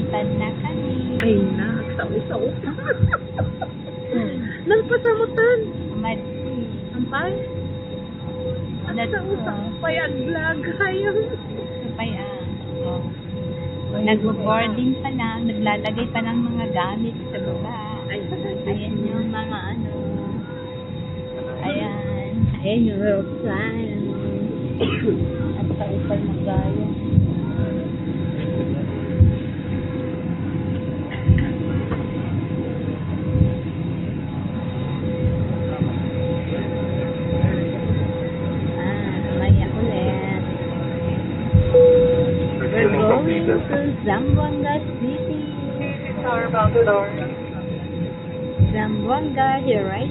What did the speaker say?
Lilipad na kami. Ay na, saw-saw. Nagpasamutan. Madsi. Ampay. At That's sa usap pa yan, vlog kayo. Kaya, oh. Nag-boarding pa lang, naglalagay pa ng mga gamit sa baba. Ayan yung mga ano. Ayan. Ayan yung aeroplane. At sa upal ng gaya. Maya ulit. We're going to Zamboanga City. Door, about the door. Zamboanga, here right